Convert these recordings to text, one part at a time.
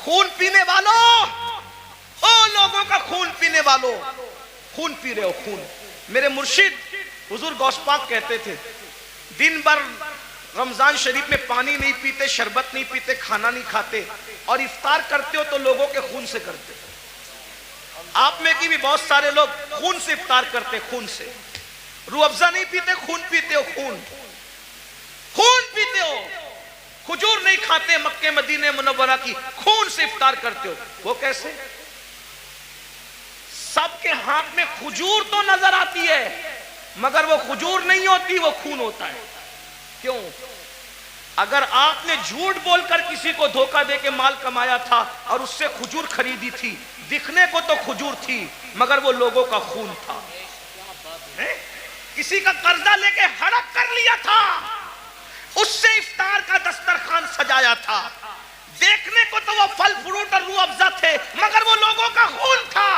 خون پینے والوں، او لوگوں کا خون پینے والوں، خون پی رہے ہو خون. میرے مرشد حضور غوث پاک کہتے تھے دن بھر رمضان شریف میں پانی نہیں پیتے، شربت نہیں پیتے، کھانا نہیں کھاتے، اور افطار کرتے ہو تو لوگوں کے خون سے کرتے. آپ میں کی بھی بہت سارے لوگ خون سے افطار کرتے، خون سے. روح افزا نہیں پیتے، خون پیتے ہو، خون خون پیتے ہو. کھجور نہیں کھاتے، مکہ مدینہ منورہ کی، خون سے افطار کرتے ہو. وہ کیسے؟ سب کے ہاتھ میں کھجور تو نظر آتی ہے مگر وہ کھجور نہیں ہوتی، وہ خون ہوتا ہے. کیوں؟ اگر آپ نے جھوٹ بول کر کسی کو دھوکہ دے کے مال کمایا تھا اور اس سے کھجور خریدی تھی، دکھنے کو تو کھجور تھی مگر وہ لوگوں کا خون تھا. کسی کا قرضہ لے کے ہڑپ کر لیا تھا، اس سے افطار کا دسترخوان سجایا تھا، دیکھنے کو تو وہ پھل فروٹ اور روح افزا تھے مگر وہ لوگوں کا خون تھا.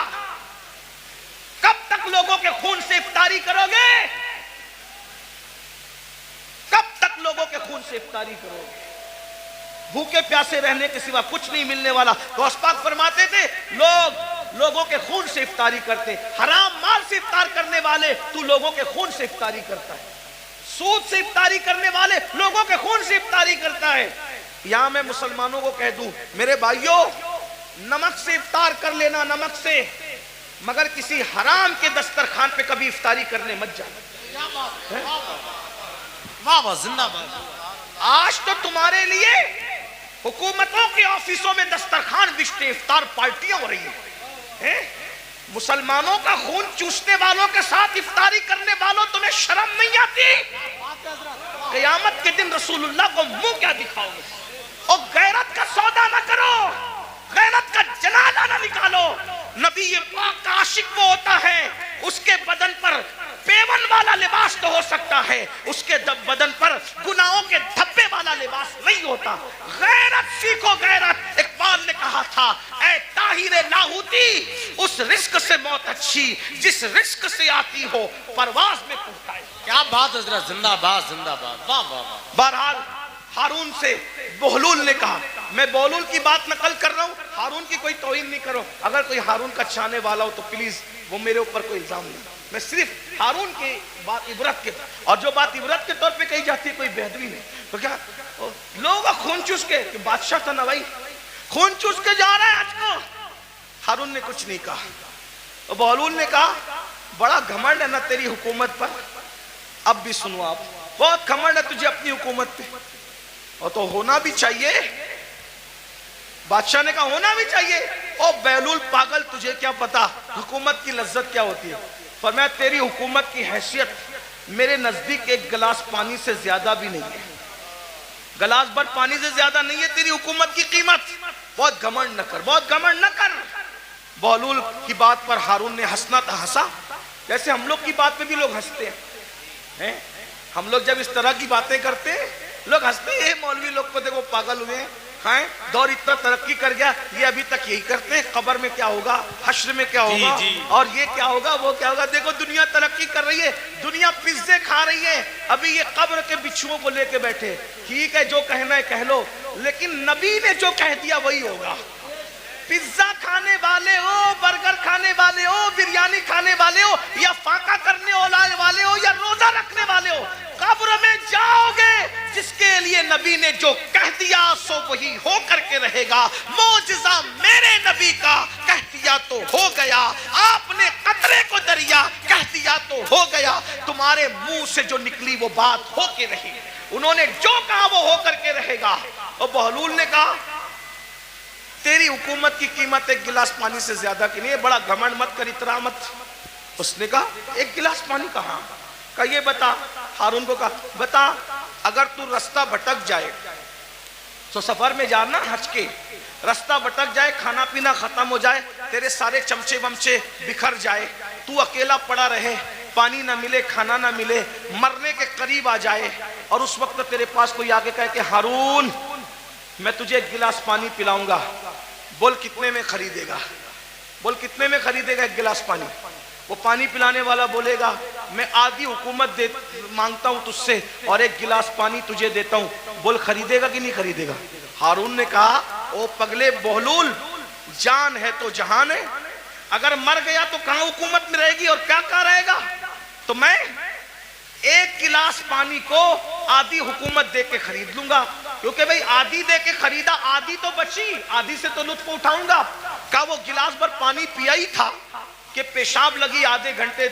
کب تک لوگوں کے خون سے افطاری کرو گے؟ کب تک لوگوں کے خون سے افطاری کرو گے؟ بھوکے پیاسے رہنے کے سوا کچھ نہیں ملنے والا. غوث پاک فرماتے تھے لوگوں کے خون سے افطاری کرتے. حرام مال سے افطار کرنے والے تو لوگوں کے خون سے افطاری کرتا ہے. سود سے افطاری کرنے والے لوگوں کے خون سے افطاری کرتا ہے. یہاں میں مسلمانوں کو کہہ دوں میرے بھائیوں، نمک سے افطار کر لینا، نمک سے، مگر کسی حرام کے دسترخوان پہ کبھی افطاری کرنے مت جانا. واہ زندہ باد. آج تو تمہارے لیے حکومتوں کے آفیسوں میں دسترخوان بچتے، افطار پارٹیاں ہو رہی ہیں. مسلمانوں کا خون چوسنے والوں کے ساتھ افطاری کرنے والوں، تمہیں شرم نہیں آتی؟ قیامت کے دن رسول اللہ کو منہ کیا دکھاؤ گے؟ اور غیرت کا سودا نہ کرو، غیرت کا جنازہ نہ نکالو. نبی پاک کا عاشق وہ ہوتا ہے اس کے بدن پر پیون والا لباس تو ہو سکتا ہے، اس کے بدن پر گناہوں کے دھبے والا لباس نہیں ہوتا. غیرت سیکھو، غیرت. اقبال نے کہا تھا اے طاہر لاہوتی، اس رزق سے موت اچھی جس رزق سے آتی ہو پرواز میں پہنچائے. کیا بات حضرت، زندہ باد زندہ باد. واہ واہ واہ. بہرحال ہارون سے بہلول نے کہا، میں بہلول کی بات نقل کر رہا ہوں، ہارون کی کوئی توہین نہیں کرو. اگر کوئی ہارون کا چاہنے والا ہو تو پلیز وہ میرے اوپر کوئی الزام نہیں. میں صرف ہارون کی بات عبرت کے، اور جو بات عبرت کے طور پہ کہی جاتی ہے کوئی بہتری نہیں. تو کیا لوگ خون چوس کے، کہ بادشاہ تھا نا بھائی، خون چوس کے جا رہا ہے آج کو. ہارون نے کچھ نہیں کہا. اور بہلول نے کہا بڑا گھمنڈ ہے نا تیری حکومت پر. اب بھی سنو، آپ بہت گھمنڈ ہے تجھے اپنی حکومت پہ، اور تو ہونا بھی چاہیے. بادشاہ نے کہا ہونا بھی چاہیے. او بہلول پاگل، تجھے کیا پتا حکومت کی لذت کیا ہوتی ہے؟ فرمایا تیری حکومت کی حیثیت میرے نزدیک ایک گلاس پانی سے زیادہ بھی نہیں ہے. گلاس بھر پانی سے زیادہ نہیں ہے تیری حکومت کی قیمت. بہت گھمنڈ نہ کر، بہت گھمنڈ نہ کر. بہلول کی بات پر ہارون نے ہنسنا تھا، ہنسا. جیسے ہم لوگ کی بات پہ بھی لوگ ہنستے ہیں. ہم لوگ جب اس طرح کی باتیں کرتے ہیں لوگ ہنستے ہیں، مولوی لوگ کو دیکھو پاگل ہوئے ہیں. دور اتنا ترقی کر گیا، یہ ابھی تک یہی کرتے ہیں. قبر میں کیا ہوگا، حشر میں کیا ہوگا، اور یہ کیا ہوگا، وہ کیا ہوگا. دیکھو دنیا ترقی کر رہی ہے، دنیا پیزے کھا رہی ہے، ابھی یہ قبر کے بچھوؤں کو لے کے بیٹھے. ٹھیک ہے جو کہنا ہے کہہ لو، لیکن نبی نے جو کہہ دیا وہی ہوگا. پیزا کھانے والے ہو، برگر کھانے والے ہو، بریانی کھانے والے ہو، یا فاقہ کرنے والے ہو، یا روزہ رکھنے والے ہو، قبر میں جاؤ گے. جس کے لیے نبی نے جو کہہ دیا سو وہی ہو کر کے رہے گا. معجزہ میرے نبی کا کہہ دیا تو ہو گیا. آپ نے قطرے کو دریا کہہ دیا تو ہو گیا. تمہارے منہ سے جو نکلی وہ بات ہو کے رہی. انہوں نے جو کہا وہ ہو کر کے رہے گا. اور بہلول نے کہا تیری حکومت کی قیمت ایک گلاس پانی سے زیادہ کی نہیں ہے. بڑا گھمنڈ مت کر، اترا مت. اس نے کہا ایک گلاس پانی کہاں؟ کہا یہ بتا. ہارون کو کہا بتا، اگر تو رستہ بھٹک جائے تو سفر میں جانا حج کے، رستہ بھٹک جائے، کھانا پینا ختم ہو جائے، تیرے سارے چمچے ومچے بکھر جائے، تو اکیلا پڑا رہے، پانی نہ ملے، کھانا نہ ملے، مرنے کے قریب آ جائے، اور اس وقت تیرے پاس کوئی آگے کہے کہ ہارون میں تجھے ایک گلاس پانی پلاؤں گا، بول کتنے میں خریدے گا؟ بول کتنے میں خریدے گا ایک گلاس پانی؟ وہ پانی پلانے والا بولے گا میں آدھی حکومت مانگتا ہوں تجھ سے اور ایک گلاس پانی تجھے دیتا ہوں. بول خریدے گا کہ نہیں خریدے گا؟ ہارون نے کہا او پگلے بہلول، جان ہے تو جہان ہے، اگر مر گیا تو کہاں حکومت میں رہے گی اور کیا کہاں رہے گا؟ تو میں ایک گلاس پانی کو آدھی حکومت دے کے خرید لوں گا، کیونکہ بھئی آدھی دے کے خریدا، آدھی تو بچی، آدھی سے تو لطف اٹھاؤں گا۔ کہا وہ گلاس بھر پانی پیا ہی تھا کہ پیشاب لگی آدھے گھنٹے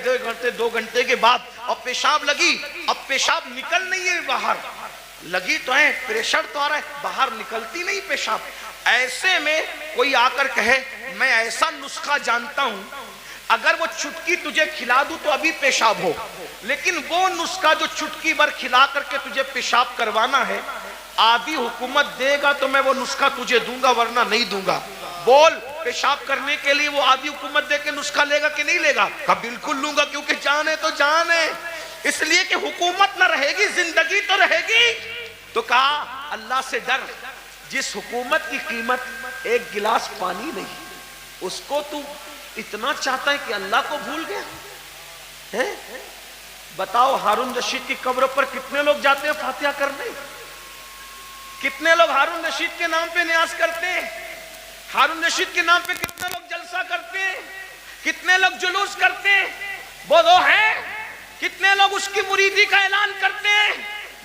2 گھنٹے کے بعد، اور پیشاب لگی، اب پیشاب نکل نہیں ہے باہر، لگی تو ہے، پریشر تو آ رہا ہے، باہر نکلتی نہیں پیشاب۔ ایسے میں کوئی آ کر کہے میں ایسا نسخہ جانتا ہوں، اگر وہ چٹکی تجھے کھلا دوں تو ابھی پیشاب ہو، لیکن وہ نسخہ جو چٹکی بھر کھلا کر کے تجھے پیشاب کروانا ہے، آدھی حکومت دے گا تو میں وہ نسخہ تجھے دوں گا ورنہ نہیں دوں گا۔ بول، پیشاب کرنے کے لیے وہ آدھی حکومت دے کے نسخہ لے گا کہ نہیں لے گا؟ کہا بالکل لوں گا، کیونکہ جان ہے تو جان ہے، اس لیے کہ حکومت نہ رہے گی زندگی تو رہے گی۔ تو کہا اللہ سے ڈر، جس حکومت کی قیمت ایک گلاس پانی نہیں، اس کو تو اتنا چاہتا ہے کہ اللہ کو بھول گیا۔ بتاؤ ہارون رشید کی قبر پر کتنے لوگ جاتے ہیں فاتحہ کرنے؟ کتنے لوگ ہارون رشید کے نام پہ نیاز کرتے ہیں؟ ہارون رشید کے نام پہ کتنے لوگ جلسہ کرتے ہیں؟ کتنے لوگ جلوس کرتے ہیں؟ وہ ہے کتنے لوگ اس کی مریدی کا اعلان کرتے ہیں؟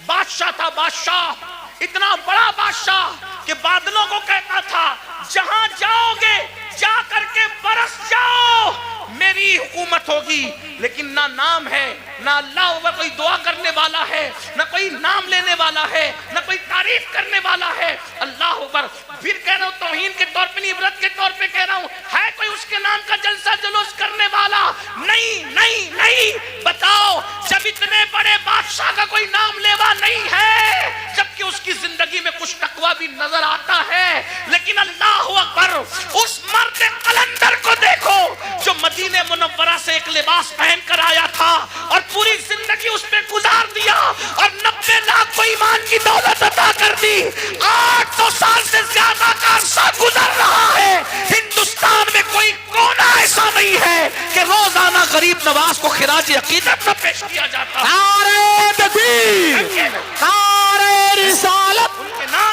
بادشاہ تھا، بادشاہ، اتنا بڑا بادشاہ کہ بادلوں کو کہتا تھا جہاں جاؤ گے جا کر کے برس جاؤ، میری حکومت ہوگی، لیکن نہ نام ہے، نہ اللہ اوپر کوئی دعا کرنے والا ہے، نہ کوئی نام لینے والا ہے، نہ کوئی تعریف کرنے والا ہے۔ اللہ اوپر پھر کہہ رہا ہوں، توہین کے طور پہ نہیں، عبرت کے طور پہ کہہ رہا ہوں، ہے کوئی اس کے نام کا جلسہ جلوس کرنے والا؟ نہیں نہیں نہیں۔ بتاؤ، جب اتنے بڑے بادشاہ کا کوئی نام لیوا نہیں ہے، جبکہ اس کی زندگی میں کچھ تقویٰ بھی نظر آتا ہے، لیکن اللہ اکبر، اس مرد قلندر کو دیکھو جو مدینہ منورہ سے ایک لباس پہن کر آیا تھا اور پوری زندگی اس پہ گزار دیا اور 90 لاکھ کو ایمان کی دولت عطا کر دی۔ 800 سال سے زیادہ کا عرصہ گزر رہا ہے، ہندوستان میں کوئی کونا ایسا نہیں ہے کہ روزانہ غریب نواز کو خراج عقیدت نہ پیش کیا جاتا۔ نعرہ تکبیر، نعرہ رسالت،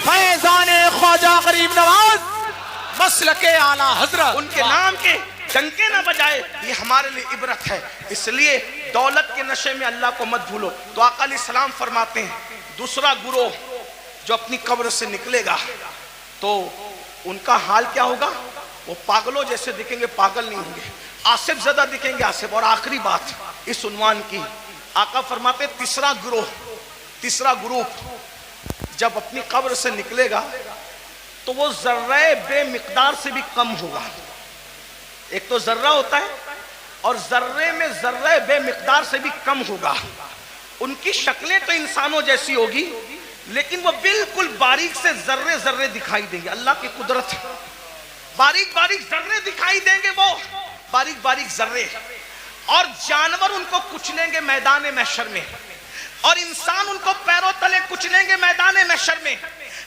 فیضان خواجہ غریب نواز، مسلک اعلی حضرت، ان کے نام کے ڈنکے نہ بجائے، یہ ہمارے لیے عبرت ہے۔ اس لیے دولت کے نشے میں اللہ کو مت بھولو۔ تو آقا علیہ السلام فرماتے ہیں دوسرا گروہ جو اپنی قبر سے نکلے گا تو ان کا حال کیا ہوگا؟ وہ پاگلوں جیسے دکھیں گے، پاگل نہیں ہوں گے، آصف زدہ دکھیں گے، آصف۔ اور آخری بات اس عنوان کی، آقا فرماتے ہیں تیسرا گروپ جب اپنی قبر سے نکلے گا تو وہ ذرہ بے مقدار سے بھی کم ہوگا۔ ایک تو ذرہ ہوتا ہے اور ذرے میں ذرہ بے مقدار سے بھی کم ہوگا۔ ان کی شکلیں تو انسانوں جیسی ہوگی، لیکن وہ بالکل باریک سے ذرے ذرے دکھائی دیں گے۔ اللہ کی قدرت ہے، باریک باریک ذرے دکھائی دیں گے، وہ باریک باریک ذرے، اور جانور ان کو کچلیں گے میدان محشر میں، اور انسان ان کو پیروں تلے کچلیں گے میدان محشر میں۔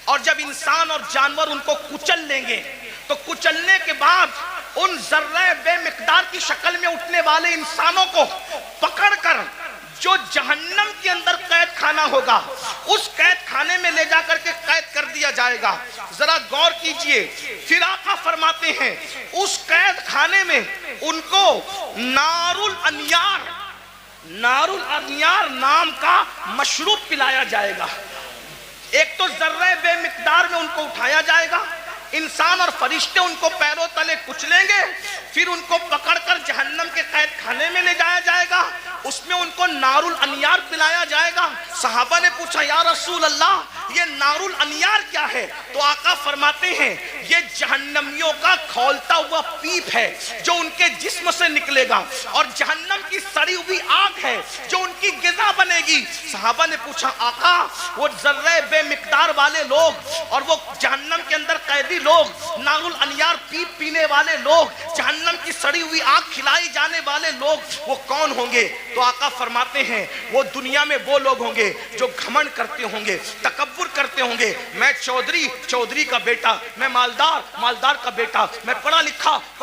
اور جب انسان اور جانور ان کو کچل لیں گے تو کچلنے کے بعد ان ذرہ بے مقدار کی شکل میں اٹھنے والے انسانوں کو پکڑ کر جو جہنم کے اندر قید خانہ ہوگا، اس قید خانے میں لے جا کر کے قید کر دیا جائے گا۔ ذرا غور کیجئے، پھر آقا فرماتے ہیں اس قید خانے میں ان کو نار الانیار نام کا مشروب پلایا جائے گا۔ ایک تو ذرہ بے مقدار میں ان کو اٹھایا جائے گا، انسان اور فرشتے ان کو پیروں تلے کچلیں گے، پھر ان کو پکڑ کر جہنم کے قید خانے میں لے جایا جائے گا، اس میں ان کو نار الانیار پلایا جائے گا۔ صحابہ نے پوچھا یا رسول اللہ یہ نار الانیار کیا ہے؟ تو آقا فرماتے ہیں یہ جہنمیوں کا کھولتا ہوا پیپ ہے جو ان کے جسم سے نکلے گا، اور جہنم کی سڑی ہوئی آگ ہے جو ان کی غذا بنے گی۔ صحابہ نے پوچھا آقا وہ ذرہ بے مقدار والے لوگ اور وہ جہنم کے اندر قیدی لوگ، نار الانیار پیپ پینے والے لوگ، جہنم کی سڑی ہوئی آگ کھلائی جانے والے لوگ، وہ کون ہوں گے؟ تو آقا فرماتے ہیں وہ دنیا میں وہ لوگ ہوں گے جو گھمنڈ کرتے ہوں گے، تکبر کرتے ہوں گے، میں چودھری کا بیٹا، میں مالدار کا بیٹا، میں پڑھا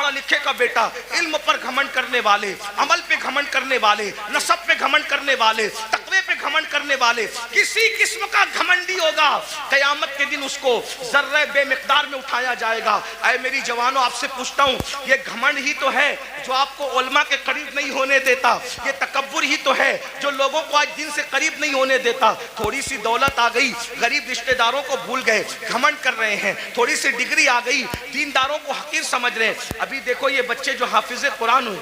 لکھے کا بیٹا، علم پر گھمنڈ کرنے والے، عمل پہ گھمنڈ کرنے والے، نسب پہ گھمنڈ کرنے والے، تقوی تقوی پہ گھمنڈ کرنے والے، کسی قسم کا گھمنڈی ہوگا، قیامت کے دن اس کو ذرہ بے مقدار میں اٹھایا جائے گا۔ اے میری جوانوں، آپ سے پوچھتا ہوں، یہ گھمنڈ ہی تو ہے جو آپ کو علماء کے قریب نہیں ہونے دیتا، یہ تکبر ہی تو ہے جو لوگوں کو آج دین سے قریب نہیں ہونے دیتا۔ تھوڑی سی دولت آ گئی، غریب رشتہ داروں کو بھول گئے، گھمنڈ کر رہے ہیں۔ تھوڑی سی ڈگری آ گئی، دینداروں کو حقیر سمجھ رہے ہیں۔ ابھی دیکھو یہ بچے جو حافظ قرآن ہوئے،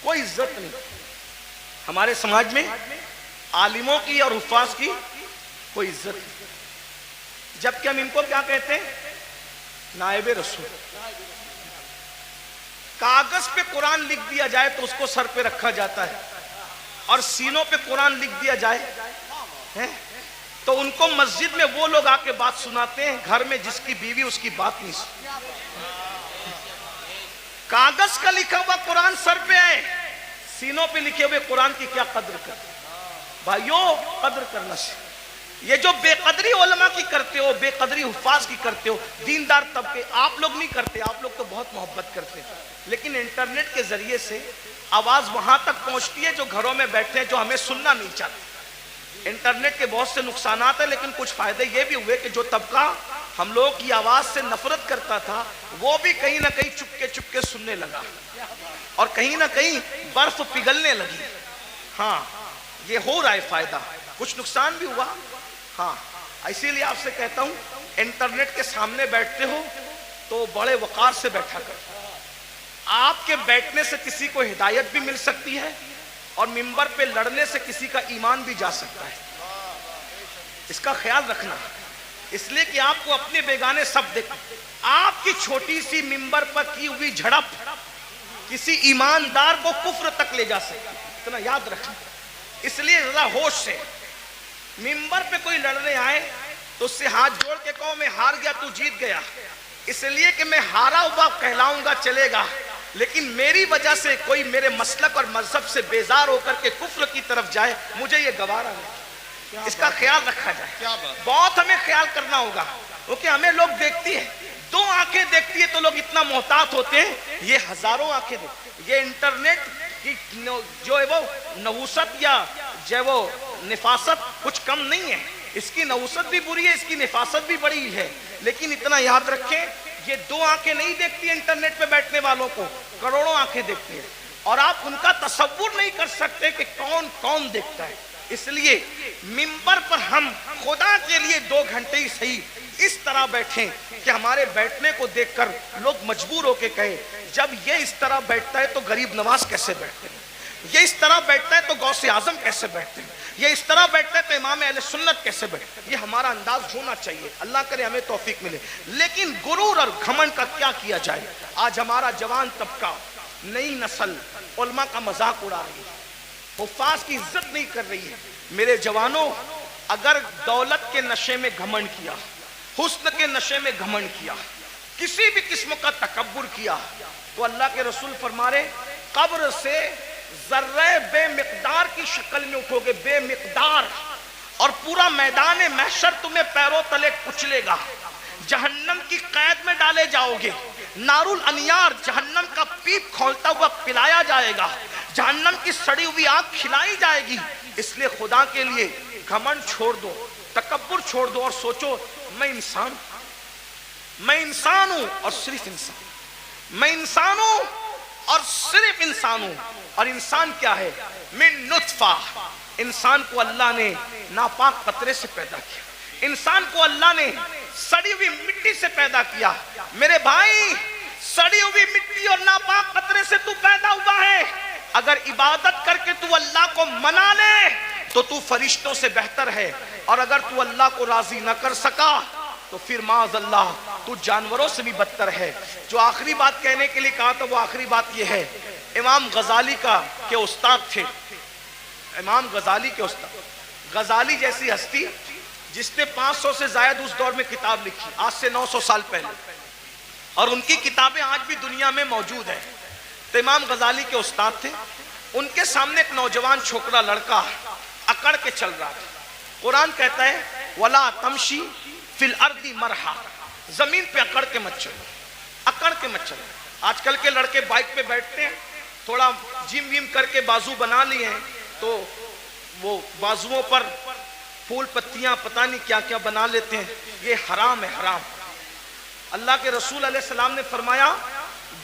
کوئی عزت نہیں ہمارے سماج میں، عالموں کی اور حفاظ کی کوئی عزت نہیں، جبکہ ہم ان کو کیا کہتے ہیں؟ نائب رسول۔ کاغذ پہ قرآن لکھ دیا جائے تو اس کو سر پہ رکھا جاتا ہے، اور سینوں پہ قرآن لکھ دیا جائے تو ان کو مسجد میں وہ لوگ آ کے بات سناتے ہیں، گھر میں جس کی بیوی اس کی بات نہیں سنتی۔ کاغذ کا لکھا ہوا قرآن سر پہ ہے، سینوں پہ لکھے ہوئے قرآن کی کیا قدر کرتے؟ بھائیو، قدر کرنا سے یہ جو بے قدری علماء کی کرتے ہو، بے قدری حفاظ کی کرتے ہو، دیندار طبقے، آپ لوگ نہیں کرتے، آپ لوگ تو بہت محبت کرتے ہیں، لیکن انٹرنیٹ کے ذریعے سے آواز وہاں تک پہنچتی ہے جو گھروں میں بیٹھے ہیں، جو ہمیں سننا نہیں چاہتے۔ انٹرنیٹ کے بہت سے نقصانات ہیں، لیکن کچھ فائدے یہ بھی ہوئے کہ جو طبقہ ہم لوگ کی آواز سے نفرت کرتا تھا وہ بھی کہیں نہ کہیں چپ کے سننے لگا، اور کہیں نہ کہیں برف پگھلنے لگی۔ ہاں، یہ ہو رہا ہے فائدہ، کچھ نقصان بھی ہوا۔ ہاں، اسی لیے آپ سے کہتا ہوں، انٹرنیٹ کے سامنے بیٹھتے ہو تو بڑے وقار سے بیٹھا کر، آپ کے بیٹھنے سے کسی کو ہدایت بھی مل سکتی ہے، اور منبر پہ لڑنے سے کسی کا ایمان بھی جا سکتا ہے۔ اس کا خیال رکھنا، اس لیے کہ آپ کو اپنے بیگانے سب دیکھ، آپ کی چھوٹی سی منبر پر کی ہوئی جھڑپ کسی ایماندار کو کفر تک لے جا سکتی ہے، اتنا یاد رکھنا۔ اس لیے ذرا ہوش سے، منبر پہ کوئی لڑنے آئے تو اس سے ہاتھ جوڑ کے کہو میں ہار گیا تو جیت گیا، اس لیے کہ میں ہارا ہوا کہلاؤں گا چلے گا، لیکن میری وجہ سے کوئی میرے مسلک اور مذہب سے بیزار ہو کر کے کفر کی طرف جائے، مجھے یہ گوارا نہیں۔ اس کا خیال رکھا جائے، بہت ہمیں خیال کرنا ہوگا، کیونکہ ہمیں لوگ دیکھتی ہے، دو آنکھیں دیکھتی ہے تو لوگ اتنا محتاط ہوتے ہیں، یہ ہزاروں آنکھیں دیکھتی ہیں۔ یہ انٹرنیٹ کی جو ہے وہ نحوست یا جو ہے وہ نفاست کچھ کم نہیں ہے، اس کی نحوست بھی بری ہے، اس کی نفاست بھی بڑی ہے، لیکن اتنا یاد رکھیں یہ دو آنکھیں نہیں دیکھتی انٹرنیٹ پہ بیٹھنے والوں کو، کروڑوں آنکھیں دیکھتی ہیں، اور آپ ان کا تصور نہیں کر سکتے کہ کون کون دیکھتا ہے۔ اس لیے منبر پر ہم خدا کے لیے 2 گھنٹے ہی صحیح اس طرح بیٹھیں کہ ہمارے بیٹھنے کو دیکھ کر لوگ مجبور ہو کے کہیں جب یہ اس طرح بیٹھتا ہے تو غریب نواز کیسے بیٹھتے ہیں، یہ اس طرح بیٹھتا ہے تو غوث اعظم کیسے بیٹھتے ہیں، یہ اس طرح بیٹھتا ہے تو امام اہل سنت کیسے بیٹھتے ہیں۔ یہ ہمارا انداز ہونا چاہیے، اللہ کرے ہمیں توفیق ملے۔ لیکن غرور اور گھمنڈ کا کیا کیا جائے؟ آج ہمارا جوان طبقہ، نئی نسل علماء کا مذاق اڑا رہی ہے، حفاظ کی عزت نہیں کر رہی ہے۔ میرے جوانوں، اگر دولت کے نشے میں گھمنڈ کیا، حسن کے نشے میں گھمنڈ کیا، کسی بھی قسم کا تکبر کیا، تو اللہ کے رسول فرما رہے قبر سے ذرہ بے مقدار کی شکل میں اٹھو گے، بے مقدار، اور پورا میدان محشر تمہیں پیروں تلے کچلے گا، جہنم کی قید میں ڈالے جاؤ گے، نار الانیار جہنم کا پیپ کھولتا ہوا پلایا جائے گا، جہنم کی سڑی ہوئی آگ کھلائی جائے گی۔ اس لیے خدا کے لیے گھمنڈ چھوڑ دو، تکبر چھوڑ دو، اور سوچو میں انسان ہوں اور صرف انسان، میں انسان ہوں اور صرف انسان ہوں، اور انسان کیا ہے؟ من نطفہ، انسان کو اللہ نے ناپاک قطرے سے پیدا کیا، انسان کو اللہ نے سڑی ہوئی مٹی سے پیدا کیا۔ میرے بھائی، سڑی ہوئی مٹی اور ناپاک قطرے سے تو پیدا ہوا ہے، اگر عبادت کر کے تو اللہ کو منا لے تو تو فرشتوں سے بہتر ہے، اور اگر تو اللہ کو راضی نہ کر سکا تو پھر معاذ اللہ تو جانوروں سے بھی بدتر ہے۔ جو آخری بات کہنے کے لیے کہا تھا وہ آخری بات یہ ہے، امام غزالی کے استاد تھے، امام غزالی کے استاد، غزالی جیسی ہستی جس نے 500 سے زائد اس دور میں کتاب لکھی، آج سے 900 سال پہلے، اور ان کی کتابیں آج بھی دنیا میں موجود ہیں۔ تو امام غزالی کے استاد تھے، ان کے سامنے ایک نوجوان چھوکرا لڑکا اکڑ کے چل رہا تھا۔ قرآن کہتا ہے وَلَا تَمْشِي فِي الْأَرْضِ مَرْحًا، زمین پہ اکڑ کے مت چلو، اکڑ کے مت چلو۔ آج کل کے لڑکے بائک پہ بیٹھتے ہیں، تھوڑا جم ویم کر کے بازو بنا لیے ہیں تو وہ بازوؤں پر پھول پتیاں پتہ نہیں کیا کیا بنا لیتے ہیں، یہ حرام ہے، حرام۔ اللہ کے رسول علیہ السلام نے فرمایا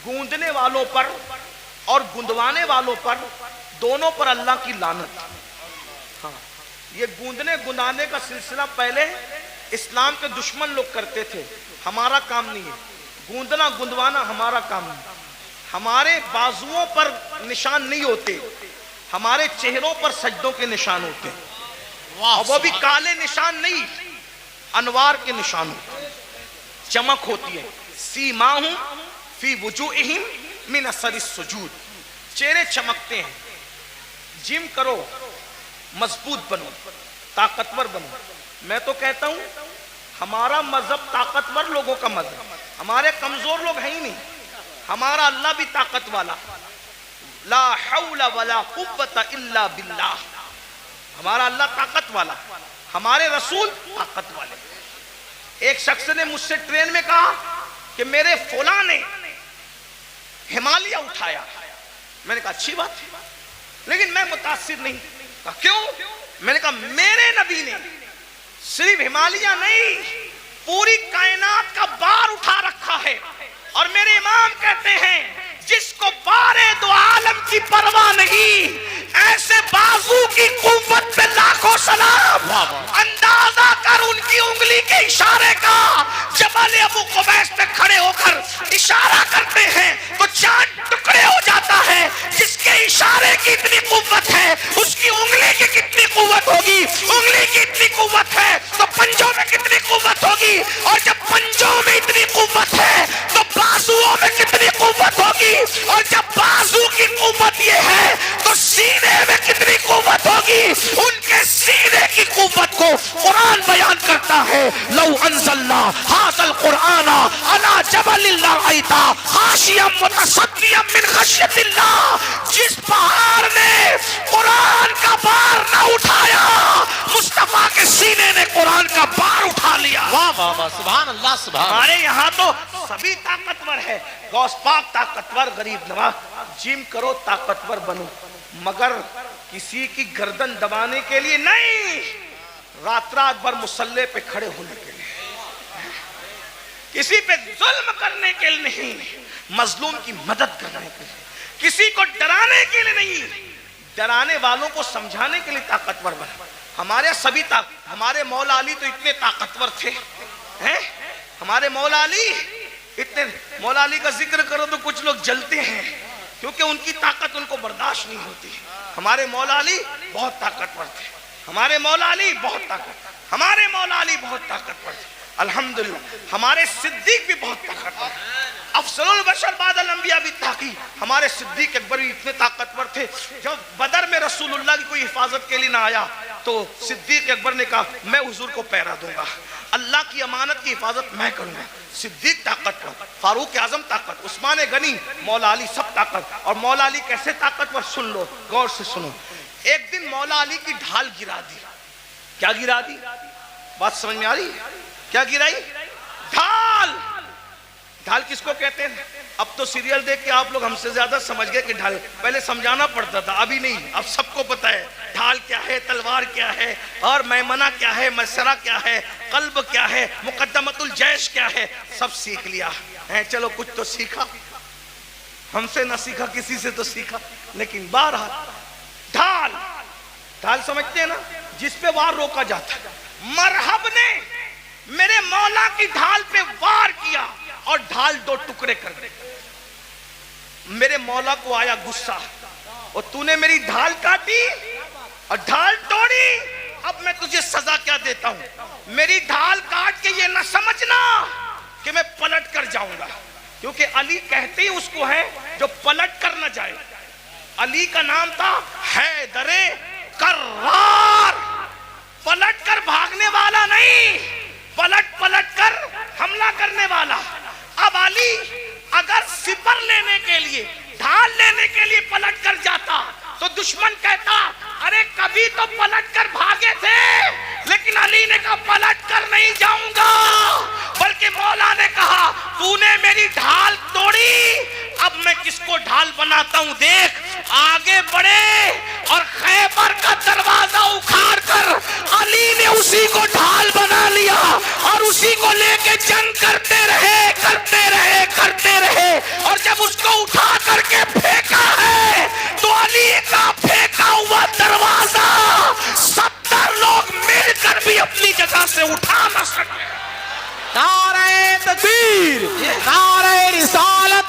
گوندنے والوں پر اور گندوانے والوں پر دونوں پر اللہ کی لعنت۔ ہاں، یہ گوندنے گندانے کا سلسلہ پہلے اسلام کے دشمن لوگ کرتے تھے، ہمارا کام نہیں ہے، گوندنا گندوانا ہمارا کام نہیں۔ ہمارے بازوؤں پر نشان نہیں ہوتے، ہمارے چہروں پر سجدوں کے نشان ہوتے ہیں، اور وہ بھی کالے نشان نہیں، انوار کے نشان ہوتے ہیں، چمک ہوتی ہے۔ سیماہم فی وجوہہم من اثر السجود، چہرے چمکتے ہیں۔ جم کرو، مضبوط بنو، طاقتور بنو۔ میں تو کہتا ہوں ہمارا مذہب طاقتور لوگوں کا مذہب، ہمارے کمزور لوگ ہیں ہی نہیں۔ ہمارا اللہ بھی طاقت والا، لا حول ولا قوت الا باللہ، ہمارا اللہ طاقت والا، ہمارے رسول طاقت والے۔ ایک شخص نے مجھ سے ٹرین میں کہا کہ میرے فلاں نے ہمالیہ اٹھایا۔ میں نے کہا اچھی بات ہے، لیکن میں متاثر نہیں۔ کہا کیوں؟ میں نے کہا میرے نبی نے صرف ہمالیہ نہیں، پوری کائنات کا بار اٹھا رکھا ہے، اور میرے امام کہتے ہیں جس کو بارے دو عالم کی پرواہ نہیں، ایسے بازو کی قوت پہ لاکھوں سلام۔ اندازہ کر ان کی انگلی کے اشارے کا، جبل ابو قبیس پہ کھڑے ہو کر اشارہ کرتے ہیں تو چاند ٹکڑے ہو جاتا ہے۔ جس کے اشارے کی اتنی قوت ہے، اس کی انگلی کی کتنی قوت ہوگی؟ انگلی کی اتنی قوت ہے تو پنجوں میں کتنی قوت ہوگی؟ اور جب پنجوں میں اتنی قوت ہے تو بازوؤں میں کتنی قوت ہوگی؟ اور جب بازو کی قوت یہ ہے تو سینے میں کتنی قوت ہوگی؟ ان کے سینے کی قوت کو قرآن بیان کرتا ہے، لو انزلنا ھذا القرآن علی جبل لرأیت خاشعا متصدعا من خشیۃ اللہ۔ جس پہاڑ نے قرآن کا بار نہ اٹھایا، مصطفیٰ کے سینے نے قرآن کا بار اٹھا لیا۔ واہ واہ واہ، سبحان اللہ، سبحان اللہ۔ ہمارے یہاں تو سبھی طاقتور ہے، غوث پاک طاقتور، غریب نواز۔ جم کرو، طاقتور بنو، مگر کسی کی گردن دبانے کے لیے نہیں، رات رات بھر مصلی پہ کھڑے ہونے کے لیے، کسی پہ ظلم کرنے کے لیے نہیں، مظلوم کی مدد کرنے کے لیے، کسی کو ڈرانے کے لیے نہیں، ڈرانے والوں کو سمجھانے کے لیے طاقتور بنا۔ ہمارے سبھی ہمارے مولا علی تو اتنے طاقتور تھے، ہمارے مولا علی اتنے، مولا علی کا ذکر کرو تو کچھ لوگ جلتے ہیں کیونکہ ان کی طاقت ان کو برداشت نہیں ہوتی۔ ہمارے مولا علی بہت طاقتور تھے، ہمارے مولا علی بہت طاقتور، ہمارے مولا علی بہت طاقتور تھے۔ الحمدللہ ہمارے صدیق بھی بہت طاقتور، افضل البشر بعد الانبیاء بھی تحقیق، ہمارے صدیق اکبر بھی اتنے طاقتور تھے۔ جب بدر میں رسول اللہ کی کوئی حفاظت کے لیے نہ آیا تو صدیق اکبر نے کہا میں حضور کو پہرا دوں گا، اللہ کی امانت کی حفاظت میں کروں گا۔ صدیق طاقتور، فاروق اعظم طاقت، عثمان غنی، مولا علی سب طاقت۔ اور مولا علی کیسے طاقتور سن لو، غور سے سنو۔ ایک دن مولا علی کی ڈھال گرا دی۔ کیا گرا دی؟ بات سمجھ میں آ رہی ہے؟ کیا گرائی؟ ڈھال۔ ڈھال کس کو کہتے ہیں؟ اب تو سیریل دیکھ کے آپ لوگ ہم سے زیادہ سمجھ گئے کہ ڈھال، پہلے سمجھانا پڑتا تھا، ابھی نہیں، اب سب کو پتا ہے ڈھال کیا ہے، تلوار کیا ہے، اور میمنہ کیا ہے، مسرہ کیا ہے، قلب کیا ہے، مقدمت الجیش کیا ہے، سب سیکھ لیا ہے۔ چلو کچھ تو سیکھا، ہم سے نہ سیکھا، کسی سے تو سیکھا، لیکن بہرحال ڈھال، ڈھال سمجھتے ہیں نا، جس پہ وار روکا جاتا ہے۔ مرحب نے میرے مولا کی ڈھال پہ وار کیا اور ڈھال دو ٹکڑے کر دے۔ میرے مولا کو آیا غصہ، اور تو نے میری ڈھال کاٹی اور ڈھال توڑی، اب میں تجھے سزا کیا دیتا ہوں؟ میری ڈھال کاٹ کے یہ نہ سمجھنا کہ میں پلٹ کر جاؤں گا، کیونکہ علی کہتے ہی اس کو ہے جو پلٹ کر نہ جائے۔ علی کا نام تھا حیدر کرار، پلٹ کر بھاگنے والا نہیں، پلٹ کر حملہ کرنے والا۔ اب علی اگر سپر لینے کے لیے، ڈھال لینے کے لیے پلٹ کر جاتا تو دشمن کہتا ارے کبھی تو پلٹ کر بھاگے تھے، لیکن علی نے کہا پلٹ کر نہیں جاؤں گا، بلکہ مولا نے کہا تو نے میری ڈھال توڑی، اب میں کس کو ڈھال بناتا ہوں دیکھ. آگے بڑھے اور خیبر کا دروازہ اکھاڑ کر علی نے اسی کو ڈھال بنا لیا اور اسی کو لے کے جنگ کرتے رہے کرتے رہے کرتے رہے. اور جب اس کو اٹھا کر کے پھینکا ہے تو علی کا پھینکا ہوا دروازہ 70 لوگ مل کر بھی اپنی جگہ سے اٹھا نہ سکے. نعرہ تکبیر، نعرہ رسالت،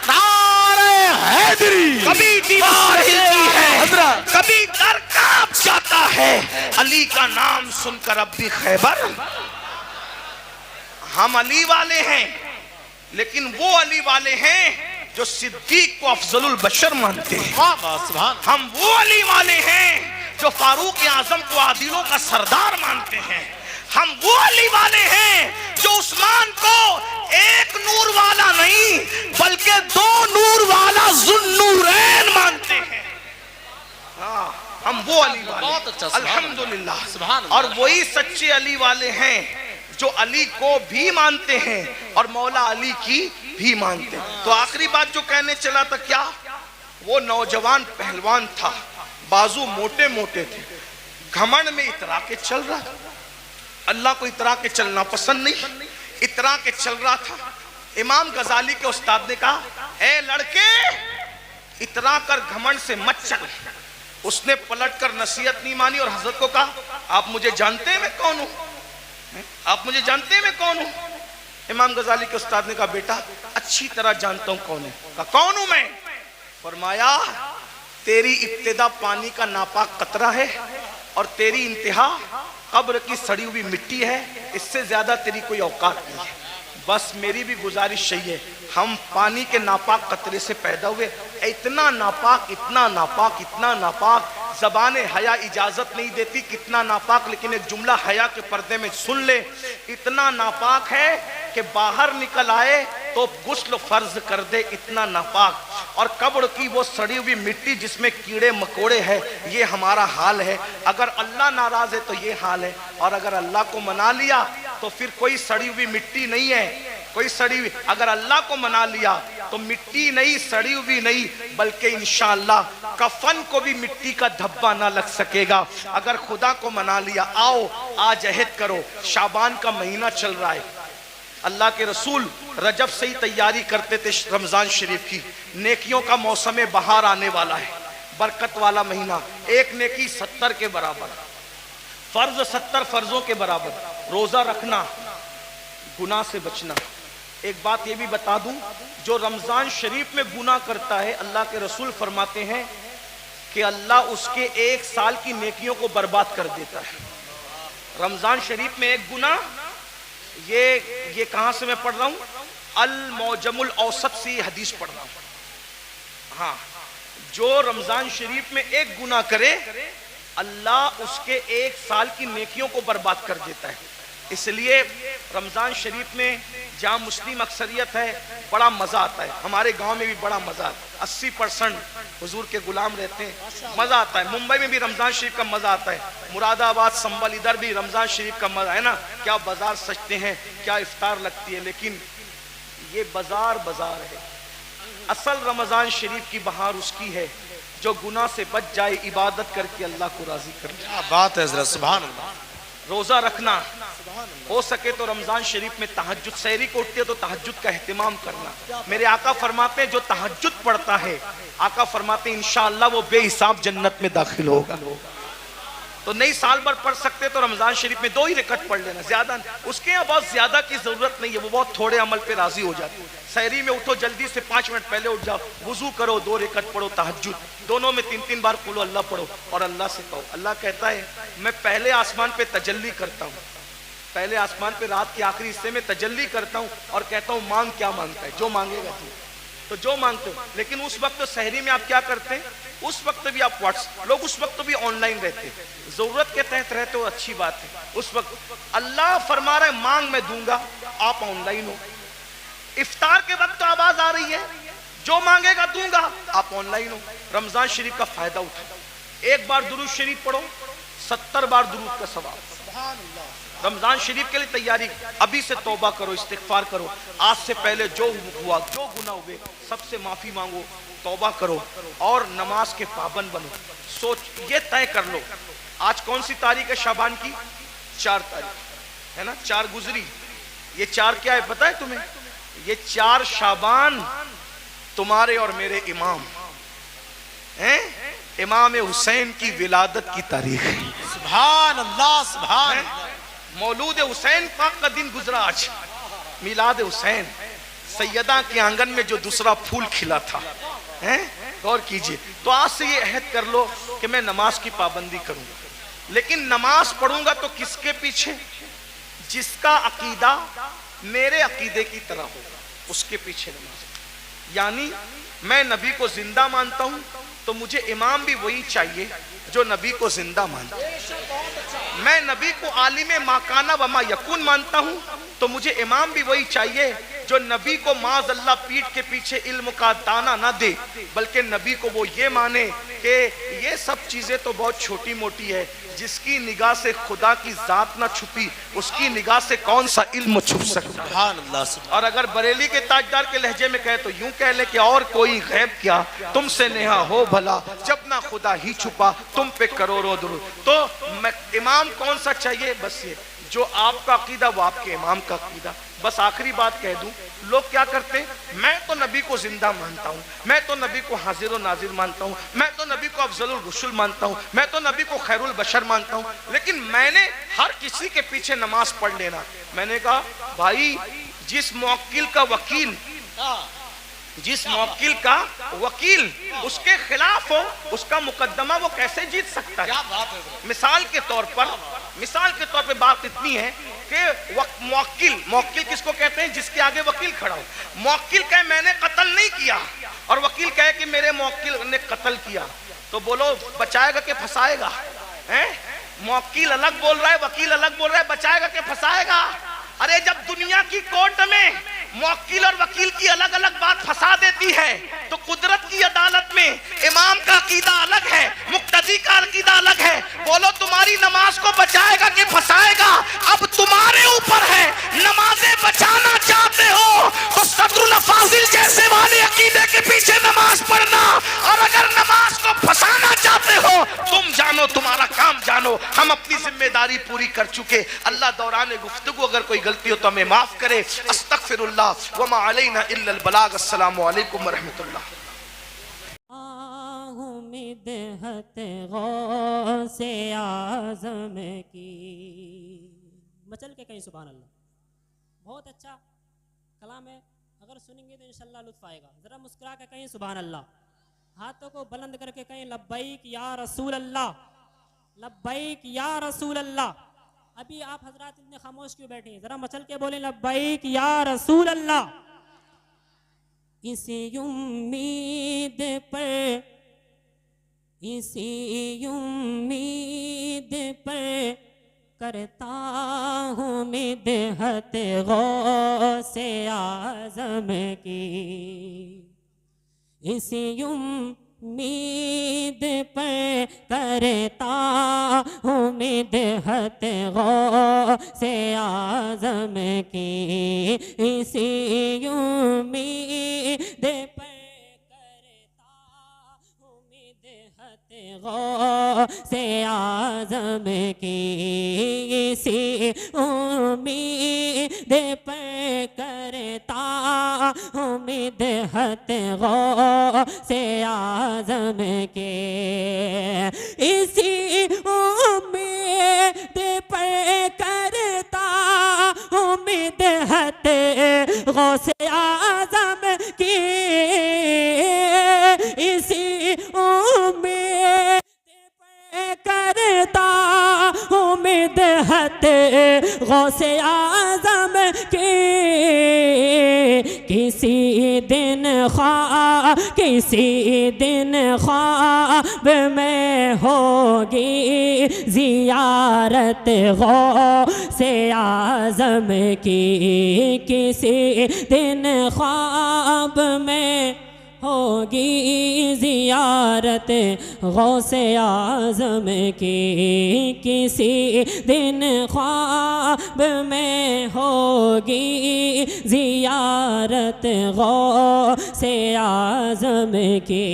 نعرہ حیدری. کبھی دیوار ہلتی ہے، کبھی در کانپ جاتا ہے. علی کا نام سن کر اب بھی خیبر. ہم علی والے ہیں لیکن وہ علی والے ہیں جو صدیق کو افضل البشر مانتے ہیں. ہم وہ علی والے ہیں جو فاروق اعظم کو عادلوں کا سردار مانتے ہیں. ہم وہ علی والے ہیں جو عثمان کو ایک نور والا نہیں بلکہ 2 نور والا ذوالنورین مانتے ہیں. ہم وہ علی والے الحمدللہ. اور وہی سچے علی والے ہیں جو علی کو بھی مانتے ہیں اور مولا علی کی بھی مانتے ہیں. تو آخری بات جو کہنے چلا تھا کیا، وہ نوجوان پہلوان تھا، بازو موٹے موٹے تھے، گھمنڈ میں اترا کے چل رہا تھا. اللہ کو اترا کے چلنا پسند نہیں، اترا کے چل رہا تھا. امام غزالی کے استاد نے کہا اے لڑکے اترا کر گھمنڈ سے مت چل. اس نے پلٹ کر نصیحت نہیں مانی اور حضرت کو کہا آپ مجھے جانتے ہیں میں کون ہوں، آپ مجھے جانتے ہیں میں کون ہوں. امام غزالی کے استاد نے کہا بیٹا اچھی طرح جانتا ہوں کون ہے. کہا کون ہوں میں؟ فرمایا تیری ابتدا پانی کا ناپاک قطرہ ہے اور تیری انتہا قبر کی سڑی ہوئی مٹی ہے. اس سے زیادہ تیری کوئی اوقات نہیں ہے. بس میری بھی گزارش یہی ہے، ہم پانی کے ناپاک قطرے سے پیدا ہوئے. اتنا ناپاک اتنا ناپاک اتنا ناپاک، زبان حیا اجازت نہیں دیتی کتنا ناپاک، لیکن ایک جملہ حیا کے پردے میں سن لے. اتنا ناپاک ہے کہ باہر نکل آئے تو غسل فرض کر دے، اتنا ناپاک. اور قبر کی وہ سڑی ہوئی مٹی جس میں کیڑے مکوڑے ہیں، یہ ہمارا حال ہے. اگر اللہ ناراض ہے تو یہ حال ہے، اور اگر اللہ کو منا لیا تو پھر کوئی سڑی ہوئی مٹی نہیں ہے، کوئی سڑی ہوئی. اگر اللہ کو منا لیا تو مٹی نہیں، سڑی ہوئی نہیں، بلکہ انشاءاللہ کفن کو بھی مٹی کا دھبا نہ لگ سکے گا. اگر خدا کو منا لیا، آؤ آج عہد کرو. شعبان کا مہینہ چل رہا ہے، اللہ کے رسول رجب سے ہی تیاری کرتے تھے رمضان شریف کی. نیکیوں کا موسم بہار آنے والا ہے، برکت والا مہینہ. ایک نیکی 70 کے برابر، فرض 70 فرضوں کے برابر. روزہ رکھنا، گناہ سے بچنا. ایک بات یہ بھی بتا دوں، جو رمضان شریف میں گناہ کرتا ہے اللہ کے رسول فرماتے ہیں کہ اللہ اس کے 1 سال کی نیکیوں کو برباد کر دیتا ہے. رمضان شریف میں ایک گناہ، یہ کہاں سے میں پڑھ رہا ہوں؟ المعجم الاوسط سے حدیث پڑھ رہا ہوں. ہاں، جو رمضان شریف میں ایک گناہ کرے اللہ اس کے 1 سال کی نیکیوں کو برباد کر دیتا ہے. اس لیے رمضان شریف میں جہاں مسلم اکثریت ہے بڑا مزہ آتا ہے. ہمارے گاؤں میں بھی بڑا مزہ آتا ہے، 80% حضور کے غلام رہتے ہیں، مزہ آتا ہے. ممبئی میں بھی رمضان شریف کا مزہ آتا ہے، مراد آباد سنبل ادھر بھی رمضان شریف کا مزہ ہے نا. کیا بازار سجتے ہیں، کیا افطار لگتی ہے. لیکن یہ بازار ہے، اصل رمضان شریف کی بہار اس کی ہے جو گناہ سے بچ جائے، عبادت کر کے اللہ کو راضی کر لے. کیا بات ہے حضرت، سبحان اللہ. روزہ رکھنا، ہو سکے تو رمضان شریف میں تہجد، سحری کو اٹھتے تو تہجد کا اہتمام کرنا. میرے آقا فرماتے ہیں جو تہجد پڑھتا ہے، آقا فرماتے ہیں انشاءاللہ وہ بے حساب جنت میں داخل ہوگا. تو نہیں سال بھر پڑھ سکتے تو رمضان شریف میں 2 ہی رکعت پڑھ لینا، زیادہ اس کے بہت زیادہ کی ضرورت نہیں ہے، وہ بہت تھوڑے عمل پہ راضی ہو جاتے. سحری میں اٹھو جلدی سے 5 منٹ پہلے اٹھ جاؤ، وضو کرو، 2 رکعت پڑھو تہجد، دونوں میں 3 بار قل اللہ پڑھو اور اللہ سے کہو. اللہ کہتا ہے میں پہلے آسمان پہ تجلی کرتا ہوں، پہلے آسمان پہ رات کے آخری حصے میں تجلی کرتا ہوں اور کہتا ہوں مانگ کیا مانگتا ہے، جو مانگے گا تو جو مانگتے ہو. لیکن اس وقت سحری میں آپ کیا کرتے ہیں؟ اس وقت بھی آپ لوگ اس وقت بھی آن لائن رہتے ہیں، ضرورت کے تحت رہتے ہو، اچھی بات ہے. اس وقت اللہ فرما رہا ہے مانگ میں دوں گا، آپ آن لائن ہو. افطار کے وقت تو آواز آ رہی ہے جو مانگے گا دوں گا، آپ آن لائن ہو. رمضان شریف کا فائدہ اٹھاؤ. 1 بار درود شریف پڑھو، 70 بار درود کا ثواب. رمضان شریف کے لیے تیاری ابھی سے توبہ کرو، استغفار کرو، آج سے پہلے جو ہوا، جو گناہ ہوئے سب سے معافی مانگو، توبہ کرو اور نماز کے پابند بنو۔ سوچ یہ طے کر لو، آج کون سی تاریخ ہے شعبان کی؟ 4 تاریخ ہے نا، 4 گزری۔ یہ 4 کیا ہے پتہ ہے تمہیں؟ یہ 4 شعبان تمہارے اور میرے امام ہیں، امام حسین کی ولادت کی تاریخ ہے۔ سبحان اللہ سبحان اللہ۔ مولود حسین پاک کا دن گزرا آج، میلاد حسین، سیدہ کے آنگن میں جو دوسرا پھول کھلا تھا۔ غور کیجئے، تو آج سے یہ عہد کر لو کہ میں نماز کی پابندی کروں گا، لیکن نماز پڑھوں گا تو کس کے پیچھے؟ جس کا عقیدہ میرے عقیدے کی طرح ہوگا اس کے پیچھے نماز۔ یعنی میں نبی کو زندہ مانتا ہوں تو مجھے امام بھی وہی چاہیے جو نبی کو زندہ مانتا ہے۔ میں نبی کو عالم ما کان و ما یکون مانتا ہوں تو مجھے امام بھی وہی چاہیے جو نبی کو معاذ اللہ پیٹھ کے پیچھے علم کا دانہ نہ دے، بلکہ نبی کو وہ یہ مانے کہ یہ سب چیزیں تو بہت چھوٹی موٹی ہے، جس کی نگاہ سے خدا کی ذات نہ چھپی اس کی نگاہ سے کون سا علم چھپ سکتا ہے۔ سبحان اللہ سبحان۔ اور اگر بریلی کے تاجدار کے لہجے میں کہے تو یوں کہہ لے کہ اور کوئی غیب کیا تم سے نہا ہو بھلا، جب نہ خدا ہی چھپا تم پہ کروڑوں درود۔ تو امام کون سا چاہیے؟ بس یہ جو آپ کا عقیدہ وہ آپ کے امام کا عقیدہ۔ بس آخری بات کہہ دوں، لوگ کیا کرتے ہیں؟ میں تو نبی کو زندہ مانتا ہوں، میں تو نبی کو حاضر و ناظر مانتا ہوں، میں تو نبی کو افضل الرسل مانتا ہوں، میں تو نبی کو خیر البشر مانتا ہوں، لیکن میں نے ہر کسی کے پیچھے نماز پڑھ لینا۔ میں نے کہا بھائی جس موکل کا وکیل اس کے خلاف ہو اس کا مقدمہ وہ کیسے جیت سکتا ہے؟ مثال کے طور پہ بات اتنی ہے کہ موکل کس کو کہتے ہیں؟ جس کے آگے وکیل کھڑا ہو۔ موکل کہے میں نے قتل نہیں کیا اور وکیل کہے کہ میرے موکل نے قتل کیا، تو بولو بچائے گا کہ پھنسائے گا؟ موکل الگ بول رہا ہے، وکیل الگ بول رہا ہے، بچائے گا کہ پھنسائے گا؟ ارے جب دنیا کی کورٹ میں موکل اور وکیل کی الگ الگ بات پھنسا دیتی ہے تو قدرت کی عدالت میں امام کا عقیدہ الگ ہے، مقتدی کا عقیدہ الگ ہے۔ بولو تمہاری نماز کو بچائے گا کہ پھنسائے گا؟ اب تمہارے اوپر ہے، نمازیں بچانا چاہتے ہو تو صدر الافاضل جیسے والے عقیدے کے پیچھے نماز پڑھنا، اور اگر نماز کو پھنسانا چاہتے ہو تم جانو، تمہارا کام جانو، ہم اپنی ذمہ داری پوری کر چکے۔ اللہ دوران گفتگو اگر کوئی غلطی ہو تو ہمیں معاف کرے۔ استغفر اللہ وما علینا الا البلاغ۔ السلام علیکم ورحمۃ اللہ۔ مدحت غوث اعظم کی، مچل کے کہیں سبحان اللہ۔ بہت اچھا کلام ہے، اگر سنیں گے تو انشاءاللہ لطف آئے گا۔ ذرا مسکرا کے کہیں سبحان اللہ، ہاتھوں کو بلند کر کے کہیں لبیک یا رسول اللہ، لبیک یا رسول اللہ۔ ابھی آپ حضرات اتنے خاموش کیوں بیٹھے ہیں؟ ذرا مچل کے بولیں لبیک یا رسول اللہ۔ اسی امید پر، اسی امید پر کرتا ہوں مدحت غوث اعظم کی، اسی امید پر کرتا ہوں مدحت غوث اعظم کی، اسی امید پر غوث اعظم کی، اسی امید پر کرتا ہوں مدحت غوث اعظم کے، اسی امید پر کرتا ہوں مدحت غوث اعظم کی، اسی امید کرتا ہوں مدحت غوث اعظم کی، کسی دن خواب میں ہوگی زیارت غوث اعظم کی، کسی دن خواب میں ہوگی زیارت غوث اعظم کی کسی دن خواب میں ہوگی زیارت غوث اعظم کی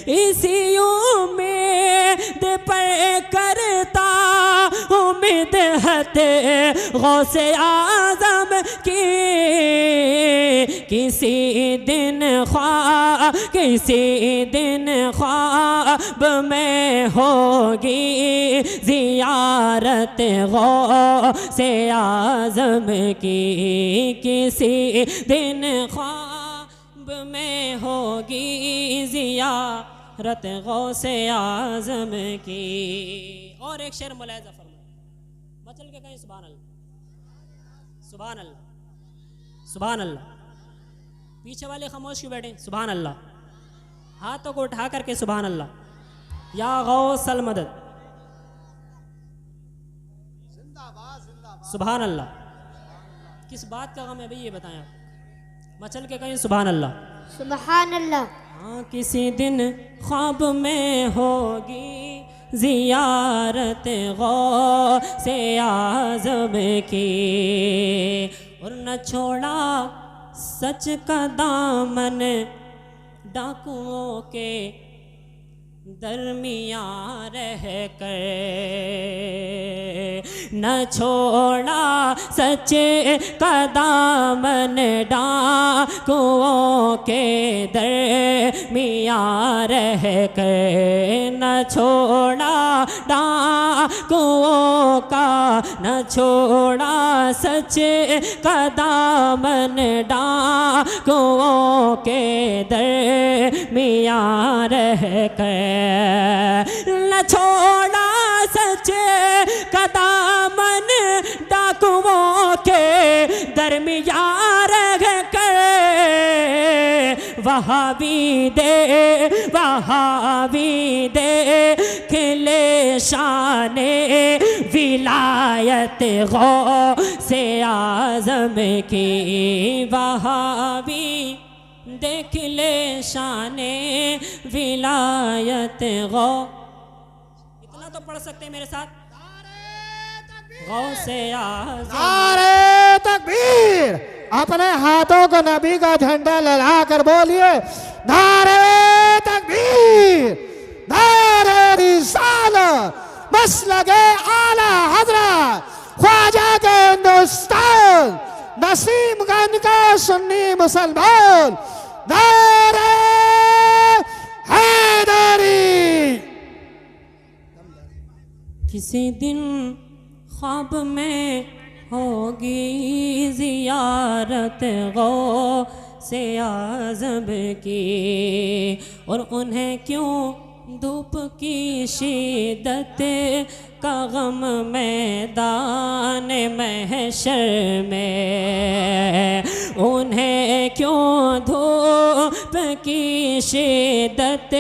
اسی امید پر کرتا ہوں مدحت غوث اعظم کی کسی دن خواب میں ہوگی زیارت غوث اعظم کی کسی دن خواب میں ہوگی زیارت غوث اعظم کی. اور ایک شعر ملاحظہ فرمائیں, مچل کے کہیں سبحان اللہ سبحان اللہ سبحان اللہ. پیچھے والے خاموش کیوں بیٹھے؟ سبحان اللہ. ہاتھوں کو اٹھا کر کے سبحان اللہ. یا غوث المدد سبحان اللہ. کس بات کا غم ہے بھئی یہ بتائیں آپ؟ مچل کے کہیں سبحان اللہ سبحان اللہ. ہاں کسی دن خواب میں ہوگی زیارت غوث اعظم کی اور نہ چھوڑا سچ کا دامن ڈاکوؤں کے درمیان رہ کر نہ چھوڑا سچ کا دامن ڈاکوؤں کے درمیان رہ کر نہ چھوڑا ڈاکوؤں کا نہ چھوڑا سچ کا دامن ڈاکوؤں کے درمیان رہ کر نہ چھوڑا سچ کا دامن ڈاکوؤں کے درمیان رہ کر وہابی دے کھلے شان ولایت غوث اعظم کی وہابی دیکھ لے شان ولایت اتنا تو پڑھ سکتے ہیں میرے ساتھ. غوث اعظم نعرہ تکبیر. اپنے ہاتھوں کو نبی کا جھنڈا لہرا کر بولیے نعرہ تکبیر نعرہ رسالت مسلک اعلی حضرت خواجہ کے ہندوستان نسیم گنج کا سنی مسلمان نعرہ حیدری. کسی دن خواب میں ہوگی زیارت غوث اعظم کی اور انہیں کیوں دھوپ کی شدت کا غم میدان محشر میں انہیں کیوں دھوپ کی شدت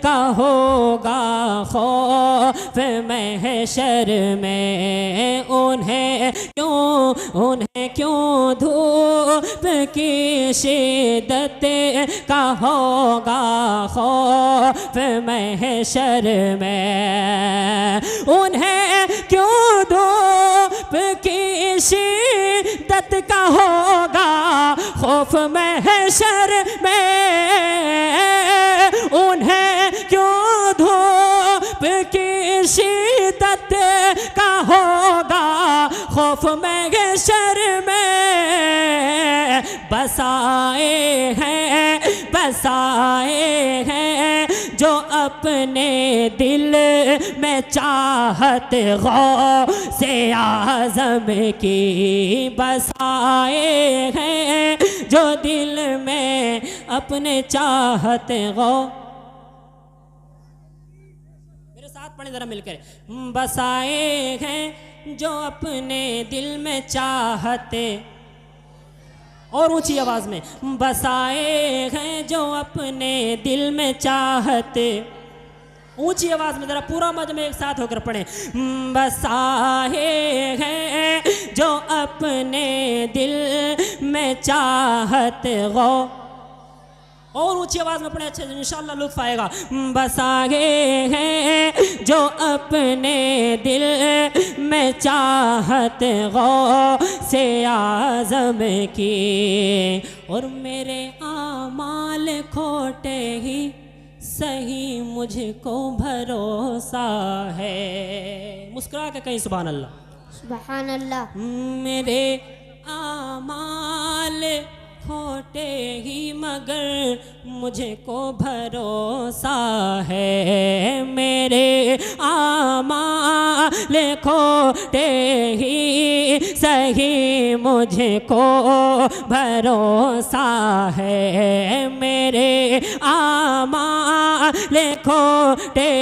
کا ہوگا خوف محشر میں انہیں کیوں دھوپ کی شدت کا ہوگا خوف محشر میں انہیں کیوں دھوپ کی شدت کا ہوگا خوف محشر میں انہیں کیوں دھوپ کی شدت کا ہوگا خوف محشر میں بسائے ہیں جو اپنے دل میں چاہت غوث اعظم کی بسائے ہیں جو دل میں اپنے چاہت میرے ساتھ پڑھیں ذرا مل کر بسائے ہیں جو اپنے دل میں چاہتے اور اونچی آواز میں بسائے ہیں جو اپنے دل میں چاہتے اونچی آواز میں ذرا پورا مجمع ایک ساتھ ہو کر پڑھیں بسائے ہیں جو اپنے دل میں چاہت اور اونچی آواز میں پڑھیں اچھے سے انشاءاللہ لطف آئے گا. بس آگے ہیں جو اپنے دل میں چاہت غوث اعظم کی, اور میرے اعمال کھوٹے ہی صحیح مجھ کو بھروسہ ہے. مسکرا کے کہیں سبحان اللہ. سبحان اللہ. میرے اعمال کھوٹے ہی مگر مجھے کو بھروسہ ہے. میرے اعمال کھوٹے ہی صحیح مجھے کو بھروسہ ہے. میرے اعمال کھوٹے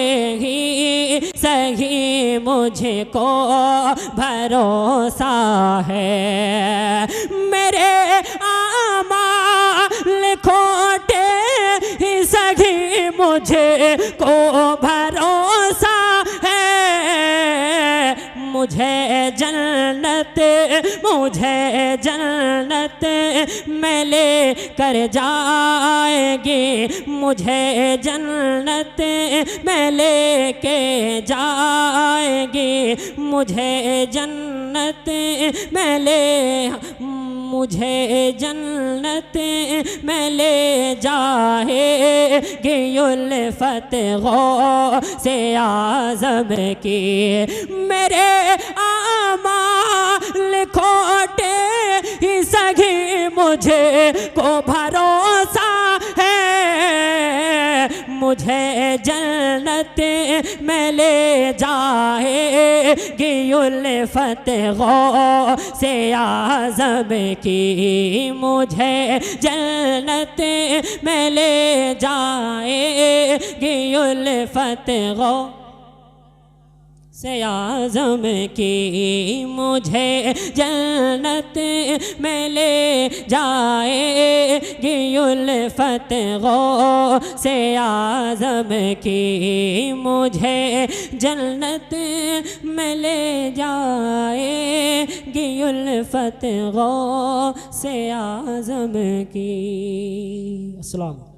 ہی صحیح مجھے کو بھروسہ ہے. میرے اعمال کھوٹے ہی صحیح مجھے کو بھروسہ ہے. مجھے جنت میں لے کر جائے گی, مجھے جنت میں لے کے جائے گی, مجھے جنت میں لے جائے گی الفت غوث اعظم کی. میرے اعمال کھوٹے ہی صحیح مجھے کو بھروسہ ہے. مجھے جنت میں لے جائے گی الفت غوث اعظم کی, مجھے جنت میں لے جائے گی الفت غوث اعظم کی, مجھے جنت میں لے جائے گی الفت غوث اعظم کی, مجھے جنت میں لے جائے گی الفت غوث اعظم کی. السلام.